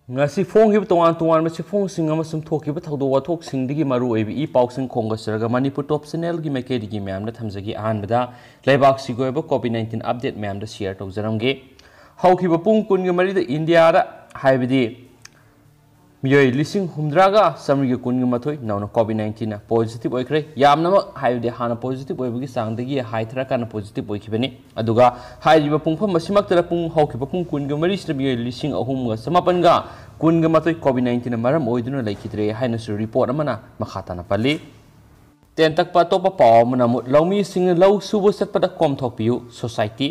ngasi phong tongan sifong sing amasum thokiba thawdo wathok singdigi maru oibi I pausing khongasraga Manipur top channel gi maikedi myam da thamjagi ahanbada leibak sigoiba COVID-19 update myam da share tawjaramge hawkiba pung kun gi mari da India da haibidi miyoi lising humdraga samri kun gi mathoi nawna COVID-19 na positive oikre yamnama haibidi hana positive oibagi sangdagi haithra kana positive oikibani aduga haijiba pungpham masimak tara pung hawkiba pung kun gi mari sra miyoi lising ahum ga samapan ga kun ga mathoi COVID-19 na maram oiduna laikidre haina su report amana makhata na pali ten tak pa to pa paw mana mu laumi sing lau subo satpada kom thokpiu society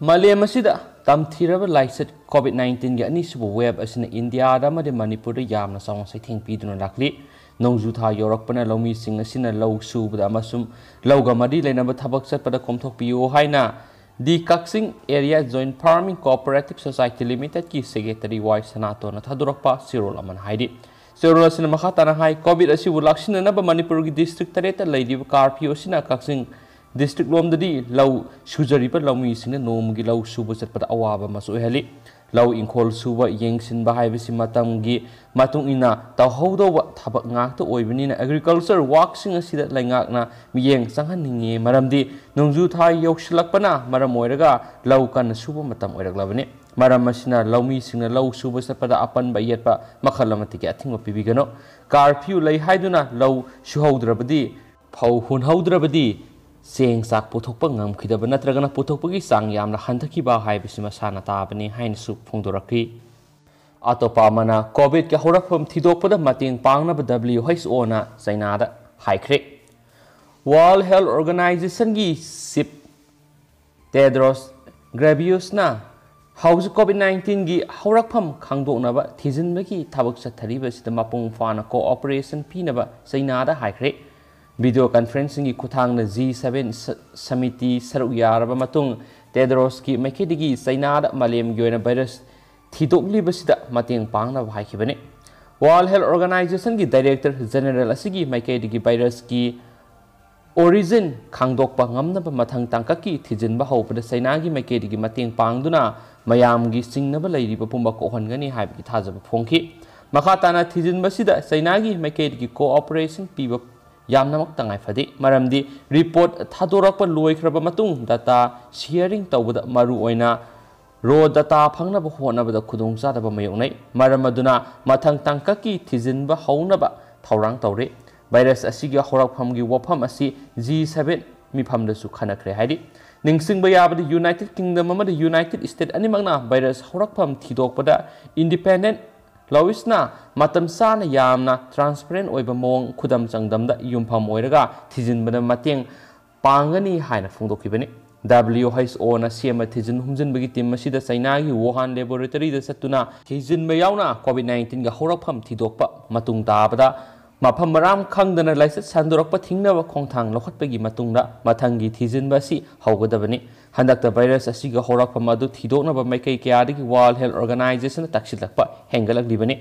malem asida tamthiraba laiset COVID-19 ga ani subo web asina India da ma de Manipur da yamna song sai thing piduna lakli nongju tha yorakpana laumi sing asina lau subda amasum lauga mari leinaba thabak satpada kom thokpiu haina The Kaksing Area Joint Farming Cooperative Society Limited ki Secretary Y Sanato na thadurokpa sirol aman haidi sirol asina makhatana hai COVID asibu laksina na ba Manipur gi district tareta leidib curfew asina Kaksing district lomdadi lau sujari pa laumi sina nomgi lau suba chatpada awaba masu heli lau inkhol suba yengsin ba haibisi matamgi matung ina tawhodoba thabak ngakta oibani na agriculture work sing asida laingakna miyeng sanghan ninge maramdi nongju thai yoksilakpana maram oiraga lau kan suba matam oiraglabani maram asina laumi singna lau suba satpada apan ba yetpa makhalamati ke athingwa pibigano curfew lai haiduna lau suhaudrabadi phau hunhaudrabadi seng sak puthokpa ngamkhidaba natragana puthokpagi sang yamna handhakiba haibisi masana tabani hain su phongdorakri atopa mana covid ke horakpham thidokpada mating pangna ba WHO na China da haikre World Health Organization gi sip Tedros Ghebreyesus na house COVID-19 gi horakpham khangdokna ba thijinbagi thabak chathariba sida mapung fana cooperation pinaba China da haikre video conferencing ki kuthang na G7 samiti saruk yaraba matung Tedros ki maikidigi China da malem gyoina virus thidokli basida mating pangna bhai khibane World Health Organization ki Director General asigi maikidigi virus ki origin khangdokpa ngamna ba mathang tangka ki thijinba hawpada China gi maikidigi mating pangduna mayam gi singnaba leiriba pumba ko hongani haibki thajaba phongki makhatana thijinba sida China gi maikidigi cooperation piba yamnamak tangai fadi maramdi report thadorakpa loikraba matung data sharing tawbada maru oina raw data phangnaba honabada khudong chadaba mayongnai maramaduna mathang tangka ki thijinba haunaba thaurang tawre virus asiga horakphamgi wafam asi G7 mifamda su khanakre haidi ningsingba yabadi United Kingdom amada United States animakna virus horakpham thidokpada independent Loisna matam sana yamna transparent oiba mong khudam changdamda yumpham oiraga thijinbana mateng pangani haina phongdokibani WHO na sema thijin humjinbagi team masida China gi Wuhan laboratory da satuna thijinba yauna COVID-19 ga horakpham thidokpa matung tabada mafam maram khangdana laisat sandorakpa thingnaba khongthang lokhatpagi matungda mathangi thijinba si haugadabani handakta virus asiga horakpham adu thidoknaba maikai kyadagi World Health Organization taksilakpa hengalakdibani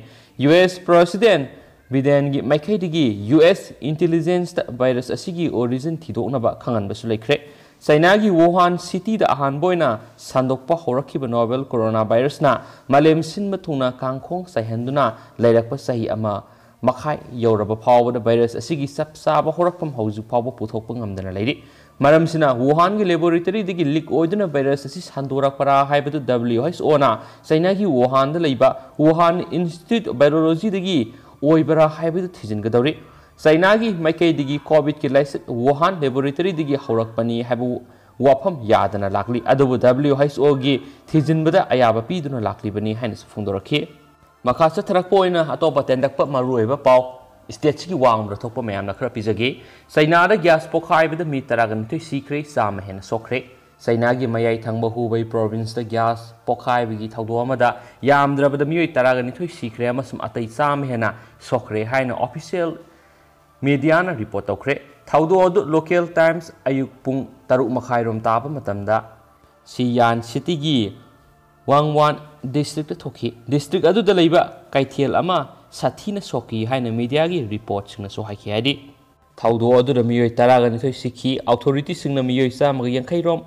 US President Biden gi maikaidigi US intelligence virus asigi origin thidoknaba khanganbasu laikre China gi Wuhan city da ahanboina sandokpa horakhiba novel coronavirus na malem sinba thungna kangkhong saihanduna lairakpa sahi ama makhai yoraba phawda virus asigi sapsaba horakpam hauju phawba puthokpa ngamdana lairi maramsina Wuhan gi laboratory digi leak oiduna virus asi sandorakpara haibadu WHO na China gi Wuhan da leiba Wuhan Institute of Virology digi oibara haibadu thijingadawri China gi maikai digi covid ki laiset Wuhan laboratory digi horakpani haibu wafam yadana lakli adubu WHO gi thijinbada ayaba piduna lakli bani haina phongdorakhi makasa tharakpa oina atopa tendakpa maruiba paw state ki wangmra thokpa mayamna khara pijage China da gas pokhaibada mi taragan thoi sikre sama hena sokre China gi mayai thangba Hubei province da gas pokhaibagi thawdo amada yamdrabada miyoi taragan thoi sikre amasum atai sama hena sokre haina official media na report tokre thawdo adu local times ayuk pung taruk makhairom taba matamda Siyan city gi Wangwan district thoki district adu da leiba kaithiel ama sathina soki haina media gi report singna so haiki hadi thawdo adu da miyoi taraga ni thoi sikhi authority singna miyoi sa mag yankhai rom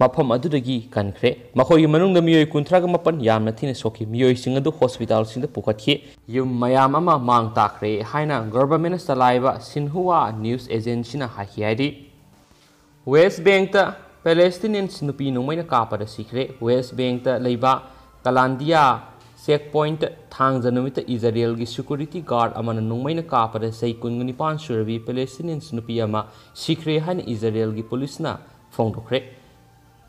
mafam adudagi kankhre makhoi manung da miyoi kunthraga mapan yamna thina sokhi miyoi sing adu hospital sing da pukhathi yum mayam ama mang takre haina government salaiba Sinhua news agency na hahiadi West Bank ta Palestinian nupi nungmaina kapada sikre West Bank ta leiba Kalandia checkpoint thang janumita Israel gi security guard amana nungmaina kapada sei kungni pan surabi Palestinian nupi ama sikre haina Israel gi police na phongdokre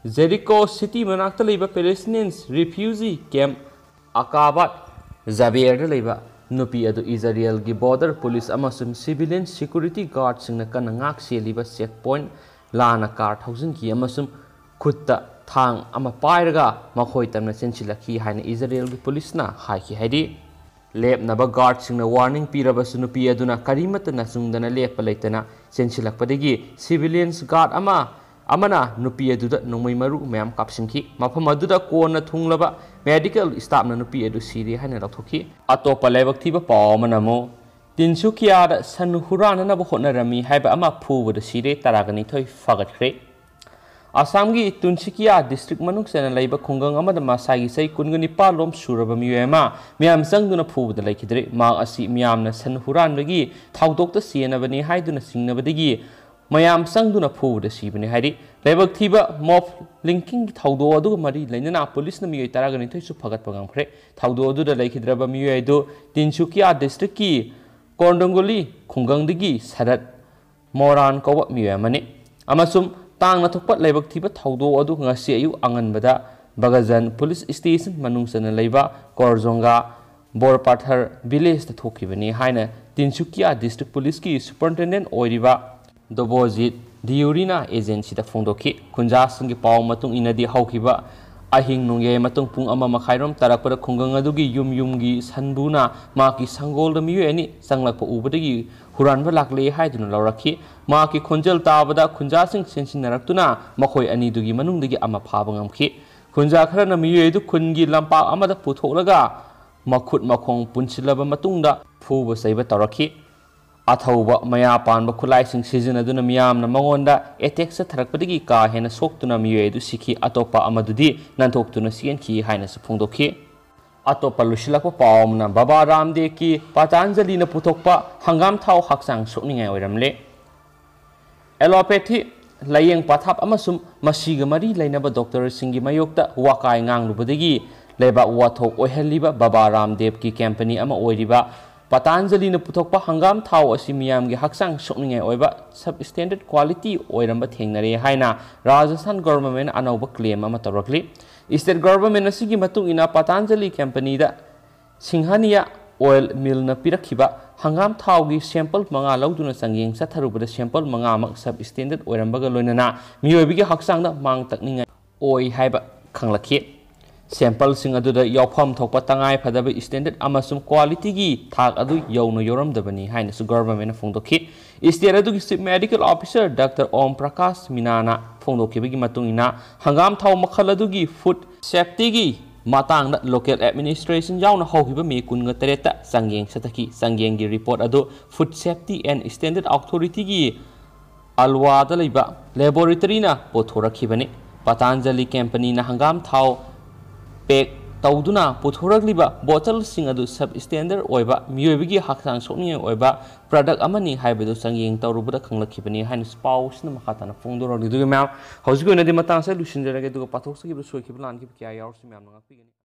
Jericho city manakta leiba Palestinians refugee camp Akabat Jaber da leiba nupi adu Israel gi border police amasum civilian security guard singna kana ngak seliba checkpoint lana car 1000 ki amasum khutta thang ama pairaga makhoi tamna chenchilakhi haina Israel gi police na haiki haidi lep naba guard singna warning piraba sunupi aduna karimata na sungdana lepa leitana chenchilakpadagi civilians guard amana nupi aduda nongmai maru mayam kapsinki mafam aduda kona thunglaba medical staff na nupi adu siri haina lathokhi atopa lebak thiba pawmana mo Tinsukia da san hurana na bohona rami haiba ama phuwa da sire taragani thoi fagatkre Assam gi Tinsukia district manuk sena laiba khungang ama da masagi sai kungani palom suraba miyema miyam sangduna phuwa da laikidre ma asi miyam na san huran bagi thaudok ta siena bani haiduna singna badagi mayam sangduna phuwa da sibani haidi laibak thiba mob linking thaudo adu mari lainana police na miyoi taragani thoi su fagat pangam thaudo adu da laikidraba miyoi do Tinsukia district ki Kondongoli khungang sarat moran kawa miyamani amasum tang na thokpat laibak thiba thaudo adu ngasi ayu anganbada Bagajan police station manungsana leiba Korjonga Borpathar village ta thokibani haina Tinsukia district police ki superintendent oiriba Dobojit Diurina agency ta phongdokhi khunja singi paw matung inadi haukiba ahing nungye matung pung ama makhairom tarakpada khungang adugi yumgi sanbuna maki sangol da miyu ani sanglakpa ubadagi huranba lakle haiduna laurakhi maki khonjal tabada khunja sing sensinaraktuna makhoi ani dugi manungdagi ama phaba ngamkhi khunja kharana miyu edu khungi lampa amada putholaga makhut makhong punchilaba matungda phuba saiba tarakhi Athauba maya panba khulai sing season aduna miyamna mangonda attack sa tharakpadagi ka hena soktuna miye du sikhi atopa amadudi nantoktuna sian ki haina su phongdokhi atopa lusilakpa pawmna Baba Ramdev ki Patanjali na puthokpa hangam thau haksang sokningai oiramle allopathy layeng pathap amasum masiga mari lainaba doctor singi mayokta wakai nganglubadagi leba wathok oihaliba Baba Ramdev ki company ama oiriba Patanjali na puthokpa hangam thau asi miyam gi haksang sokningai oiba substandard quality oiramba thengnare haina Rajasthan government anauba claim ama tarakli state government asigi matung ina Patanjali company da Singhania oil mill na pirakhiba hangam thau gi sample manga lauduna sangyeng satharubada sample manga mak substandard oiramba ga loinana miyobi gi haksang da mang takningai oi haiba khanglakhi Sample sing adu da yaupam thokpa tangai phadaba standard amasum quality gi thak adu yauna yoram dabani haina su government na phongdokhi state adu gi medical officer Dr. Om Prakash Minana phongdokhi gi matung ina hangam thau makhal adu gi food safety gi matang da local administration yauna hogiba me kunga tereta sangyeng sataki sangyeng gi report adu food safety and standard authority gi alwa da leiba laboratory na pothorakhibani Patanjali company na hangam thau Pek tauduna puthoragliba bottle sing adu substandard oiba miyoibigi haksang sokningai oiba product amani haibadu sangyeng tawrubada khanglakhibani haina spouse na makhatana phongdoragli duga ma'am hojigona de matang sa lusinjarage duga pathok sagi soikhib lan ki kya yaur si ma'am ngapigani